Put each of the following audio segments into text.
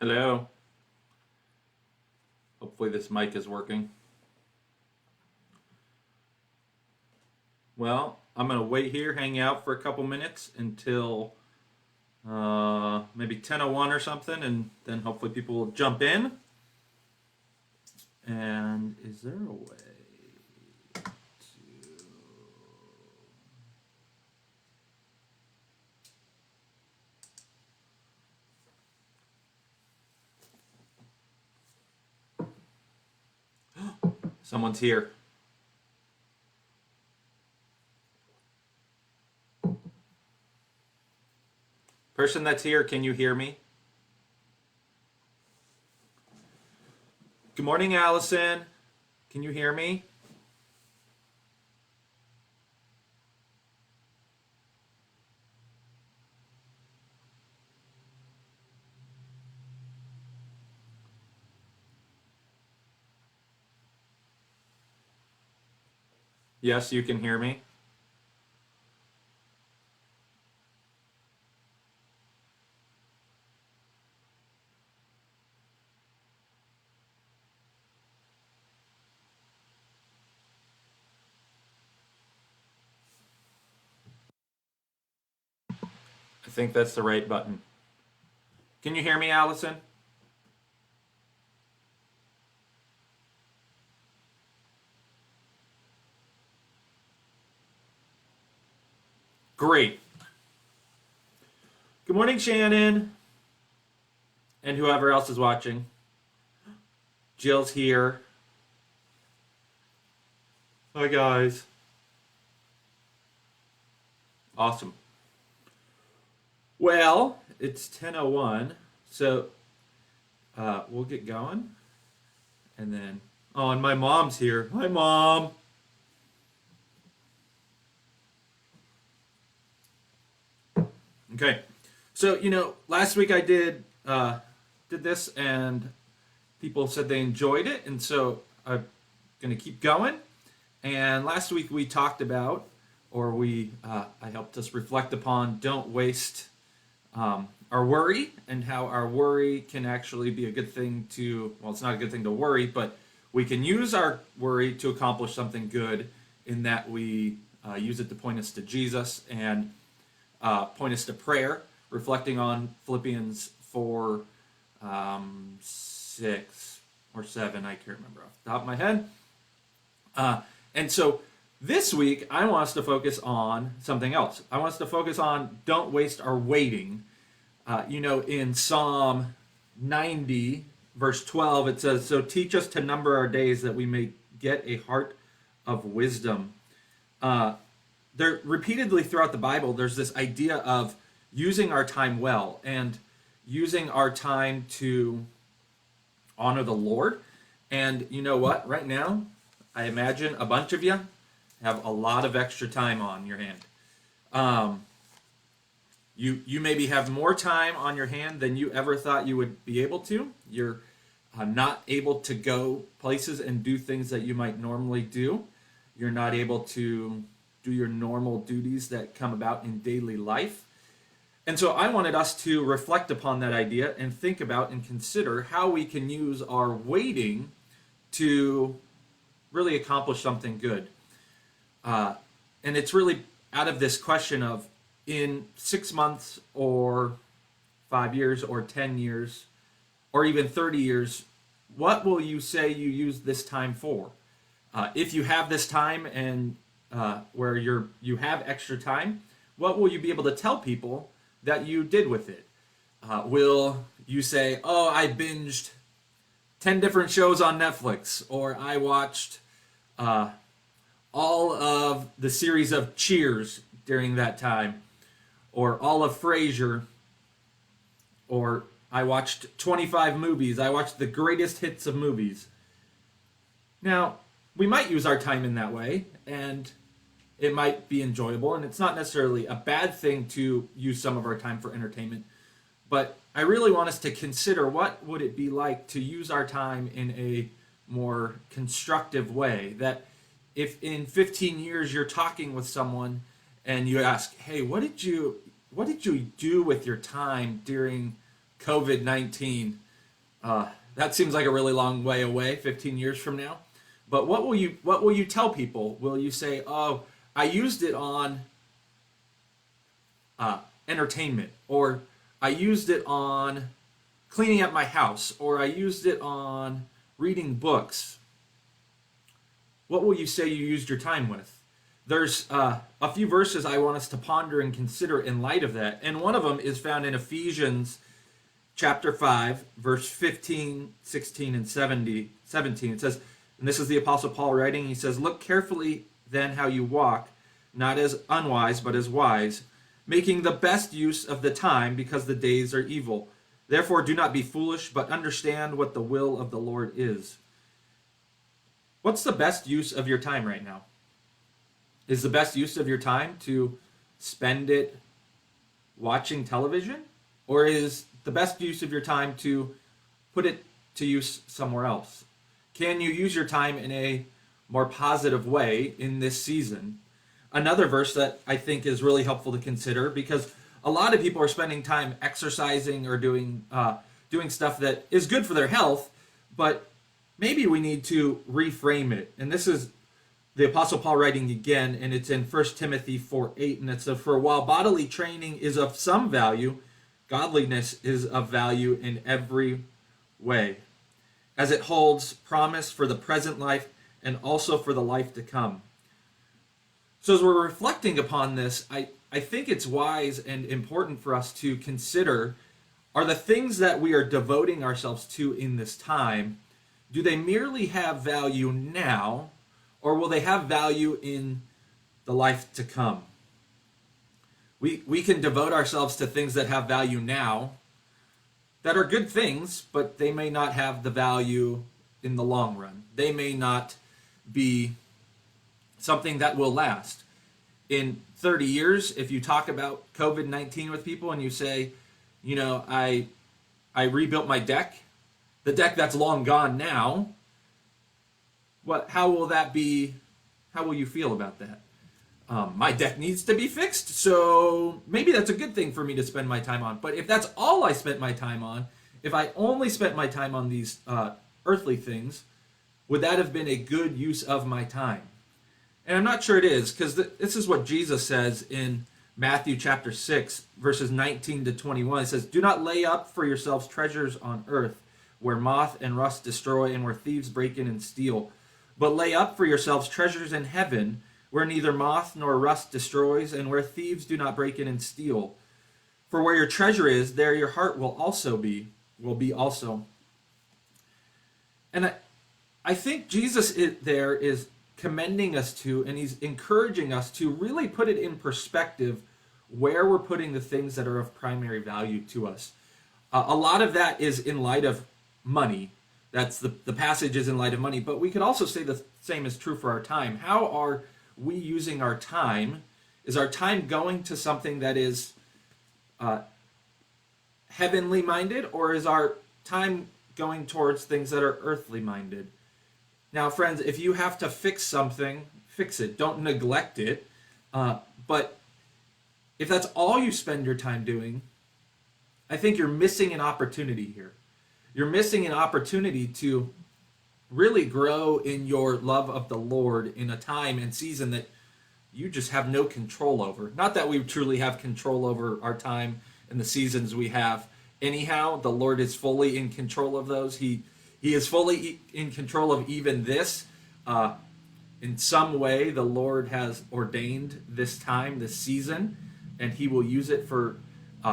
Hello. Hopefully this mic is working. Well, I'm going to wait here, hang out for a couple minutes until maybe 10:01 or something, and then hopefully people will jump in. And is there a way to... Someone's here. Person that's here, can you hear me? Good morning, Allison. Can you hear me? Yes, you can hear me. I think that's the right button. Can you hear me, Allison? Great. Good morning, Shannon. And whoever else is watching. Jill's here. Hi, guys. Awesome. Well, it's 10:01, so we'll get going. And then, oh, and my mom's here. Hi, Mom. Okay, so last week I did this, and people said they enjoyed it, and so I'm gonna keep going. And last week we talked about, or I helped us reflect upon, don't waste our worry, and how our worry can actually be a good thing to. Well, it's not a good thing to worry, but we can use our worry to accomplish something good, in that we use it to point us to Jesus and point us to prayer, reflecting on Philippians 4, 6 or 7, I can't remember off the top of my head. And so this week, I want us to focus on something else. I want us to focus on don't waste our waiting. In Psalm 90, verse 12, it says, "So teach us to number our days that we may get a heart of wisdom." There repeatedly throughout the Bible, there's this idea of using our time well, and using our time to honor the Lord. And you know what? Right now, I imagine a bunch of you have a lot of extra time on your hand. You maybe have more time on your hand than you ever thought you would be able to. You're not able to go places and do things that you might normally do. You're not able to do your normal duties that come about in daily life. And so I wanted us to reflect upon that idea and think about and consider how we can use our waiting to really accomplish something good. And it's really out of this question of, in 6 months or 5 years or 10 years or even 30 years, what will you say you use this time for? If you have this time, and where you have extra time, what will you be able to tell people that you did with it? Will you say, "Oh, I binged 10 different shows on Netflix," or "I watched all of the series of Cheers during that time," or all of Frasier, or "I watched 25 movies. I watched the greatest hits of movies." Now, we might use our time in that way, and it might be enjoyable, and it's not necessarily a bad thing to use some of our time for entertainment. But I really want us to consider, what would it be like to use our time in a more constructive way? That if in 15 years you're talking with someone and you ask, "Hey, what did you do with your time during COVID-19?" That seems like a really long way away, 15 years from now. But what will you tell people? Will you say, "Oh, I used it on entertainment," or "I used it on cleaning up my house," or "I used it on reading books"? What will you say you used your time with? There's a few verses I want us to ponder and consider in light of that, and one of them is found in Ephesians chapter 5, verse 15, 16, and 17. It says, and this is the Apostle Paul writing, he says, "Look carefully then how you walk, not as unwise, but as wise, making the best use of the time, because the days are evil. Therefore do not be foolish, but understand what the will of the Lord is." What's the best use of your time right now? Is the best use of your time to spend it watching television? Or is the best use of your time to put it to use somewhere else? Can you use your time in a more positive way in this season? Another verse that I think is really helpful to consider, because a lot of people are spending time exercising or doing stuff that is good for their health, but maybe we need to reframe it. And this is the Apostle Paul writing again, and it's in 1 Timothy 4:8, and it says, "For while bodily training is of some value, godliness is of value in every way, as it holds promise for the present life and also for the life to come." So as we're reflecting upon this, I think it's wise and important for us to consider, are the things that we are devoting ourselves to in this time, do they merely have value now, or will they have value in the life to come? We can devote ourselves to things that have value now, that are good things, but they may not have the value in the long run. They may not be something that will last. In 30 years, if you talk about COVID-19 with people and you say, I rebuilt my deck, the deck that's long gone now, how will that be? How will you feel about that? My deck needs to be fixed, so maybe that's a good thing for me to spend my time on. But if that's all I spent my time on, if I only spent my time on these earthly things, would that have been a good use of my time? And I'm not sure it is, because this is what Jesus says in Matthew chapter 6, verses 19 to 21. It says, "Do not lay up for yourselves treasures on earth, where moth and rust destroy and where thieves break in and steal. But lay up for yourselves treasures in heaven, where neither moth nor rust destroys and where thieves do not break in and steal. For where your treasure is, there your heart will be also." And I think Jesus there is commending us to, and he's encouraging us to really put it in perspective where we're putting the things that are of primary value to us. A lot of that is in light of money. That's the passage is in light of money, but we could also say the same is true for our time. How are we using our time? Is our time going to something that is heavenly minded, or is our time going towards things that are earthly minded? Now, friends, if you have to fix something, fix it. Don't neglect it. But if that's all you spend your time doing, I think you're missing an opportunity here. You're missing an opportunity to really grow in your love of the Lord in a time and season that you just have no control over. Not that we truly have control over our time and the seasons we have. Anyhow, the Lord is fully in control of those. He is fully in control of even this. In some way, the Lord has ordained this time, this season, and he will use it for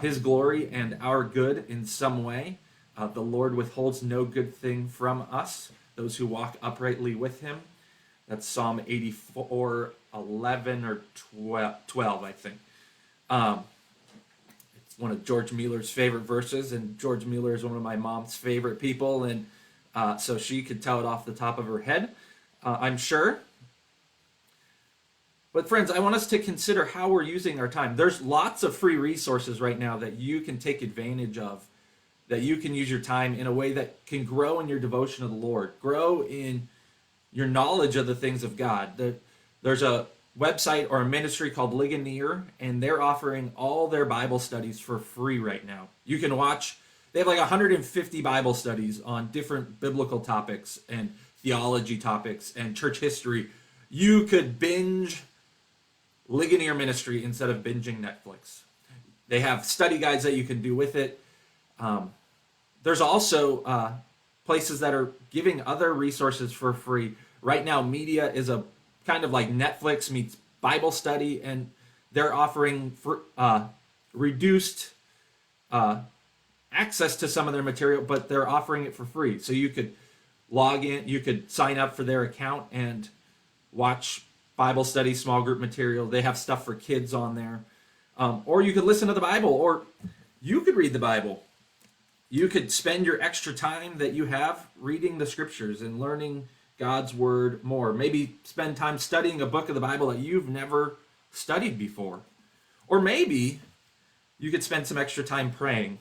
his glory and our good in some way. The Lord withholds no good thing from us, those who walk uprightly with him. That's Psalm 84, 11 or 12, I think. It's one of George Mueller's favorite verses, and George Mueller is one of my mom's favorite people, and so she could tell it off the top of her head, I'm sure. But friends, I want us to consider how we're using our time. There's lots of free resources right now that you can take advantage of, that you can use your time in a way that can grow in your devotion to the Lord, grow in your knowledge of the things of God. There's a website or a ministry called Ligonier, and they're offering all their Bible studies for free right now. You can watch They have like 150 Bible studies on different biblical topics and theology topics and church history. You could binge Ligonier Ministry instead of binging Netflix. They have study guides that you can do with it. There's also places that are giving other resources for free. Right now, Media is a kind of like Netflix meets Bible study, and they're offering for, reduced access to some of their material, but they're offering it for free. So you could log in, you could sign up for their account and watch Bible study, small group material. They have stuff for kids on there. Or you could listen to the Bible, or you could read the Bible. You could spend your extra time that you have reading the scriptures and learning God's word more. Maybe spend time studying a book of the Bible that you've never studied before. Or maybe you could spend some extra time praying.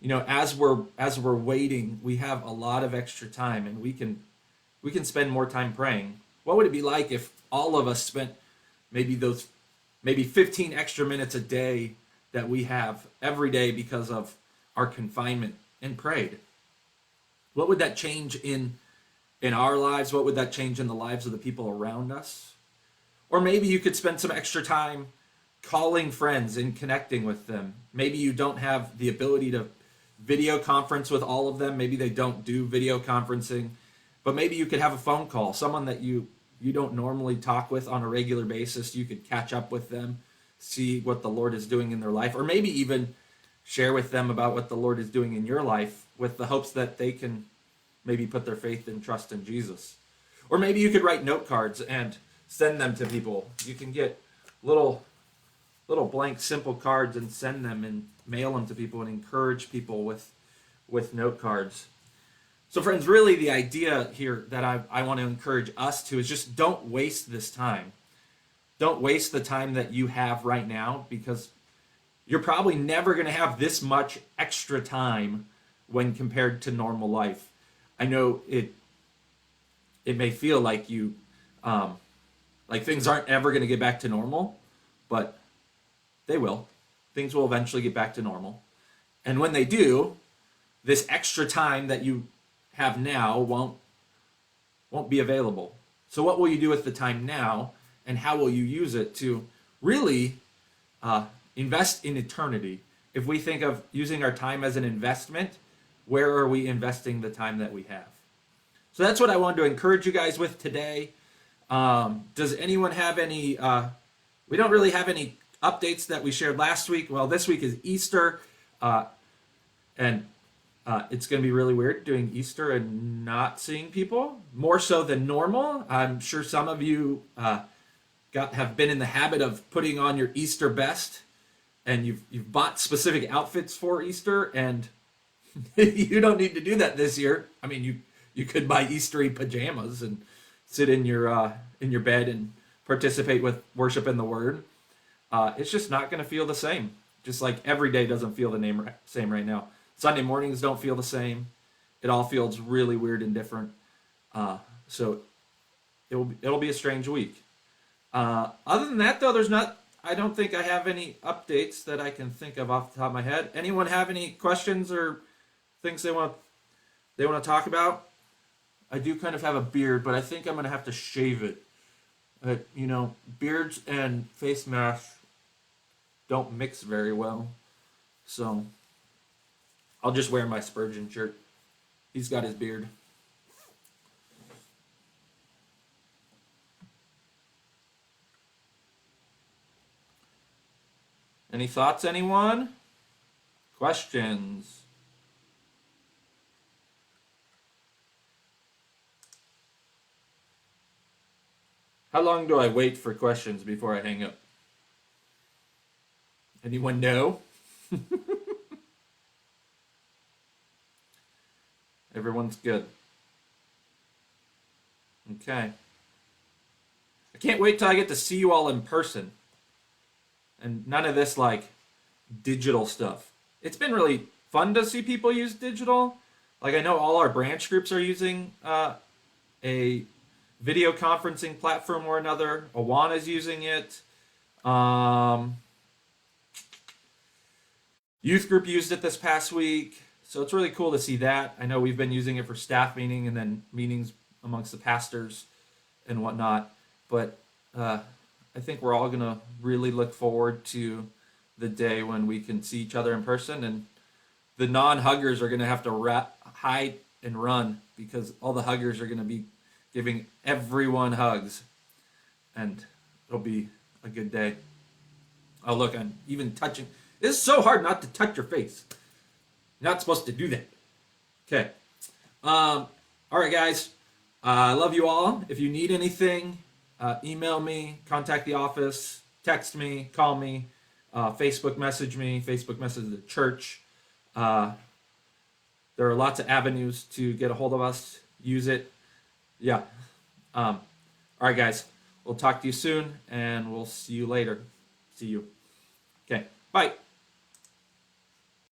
You know, as we're waiting, we have a lot of extra time, and we can spend more time praying. What would it be like if all of us spent maybe 15 extra minutes a day that we have every day because of our confinement and prayed? What would that change in our lives? What would that change in the lives of the people around us? Or maybe you could spend some extra time calling friends and connecting with them. Maybe you don't have the ability to video conference with all of them. Maybe they don't do video conferencing, but maybe you could have a phone call, someone that you don't normally talk with on a regular basis. You could catch up with them, see what the Lord is doing in their life, or maybe even share with them about what the Lord is doing in your life with the hopes that they can maybe put their faith and trust in Jesus. Or maybe you could write note cards and send them to people. You can get little blank simple cards and send them and mail them to people and encourage people with note cards. So friends, really the idea here that I want to encourage us to is just don't waste this time. Don't waste the time that you have right now, because you're probably never going to have this much extra time when compared to normal life. I know it may feel like you like things aren't ever going to get back to normal, but they will. Things will eventually get back to normal. And when they do, this extra time that you have now won't be available. So what will you do with the time now, and how will you use it to really invest in eternity? If we think of using our time as an investment, where are we investing the time that we have? So that's what I wanted to encourage you guys with today. Does anyone have any, we don't really have any updates that we shared last week. Well, this week is Easter, and it's going to be really weird doing Easter and not seeing people, more so than normal. I'm sure some of you have been in the habit of putting on your Easter best, and you've bought specific outfits for Easter, and you don't need to do that this year. I mean, you could buy Eastery pajamas and sit in your bed and participate with worship in the Word. It's just not going to feel the same. Just like every day doesn't feel the same right now. Sunday mornings don't feel the same. It all feels really weird and different. So it'll be a strange week. Other than that, though, I don't think I have any updates that I can think of off the top of my head. Anyone have any questions or things they want to talk about? I do kind of have a beard, but I think I'm going to have to shave it. Beards and face masks don't mix very well. So I'll just wear my Spurgeon shirt. He's got his beard. Any thoughts, anyone? Questions? How long do I wait for questions before I hang up? Anyone know? Everyone's good. Okay. I can't wait till I get to see you all in person. And none of this digital stuff. It's been really fun to see people use digital. I know all our branch groups are using a video conferencing platform or another. Awana's using it. Youth group used it this past week. So it's really cool to see that. I know we've been using it for staff meeting and then meetings amongst the pastors and whatnot. But I think we're all going to really look forward to the day when we can see each other in person, and the non-huggers are going to have to hide and run because all the huggers are going to be giving everyone hugs, and it'll be a good day. Oh, look, I'm even touching. It's so hard not to touch your face. You're not supposed to do that. Okay. All right, guys. I love you all. If you need anything, email me, contact the office, text me, call me, Facebook message the church. There are lots of avenues to get a hold of us. Use it. Yeah. All right, guys. We'll talk to you soon, and we'll see you later. See you. Okay. Bye.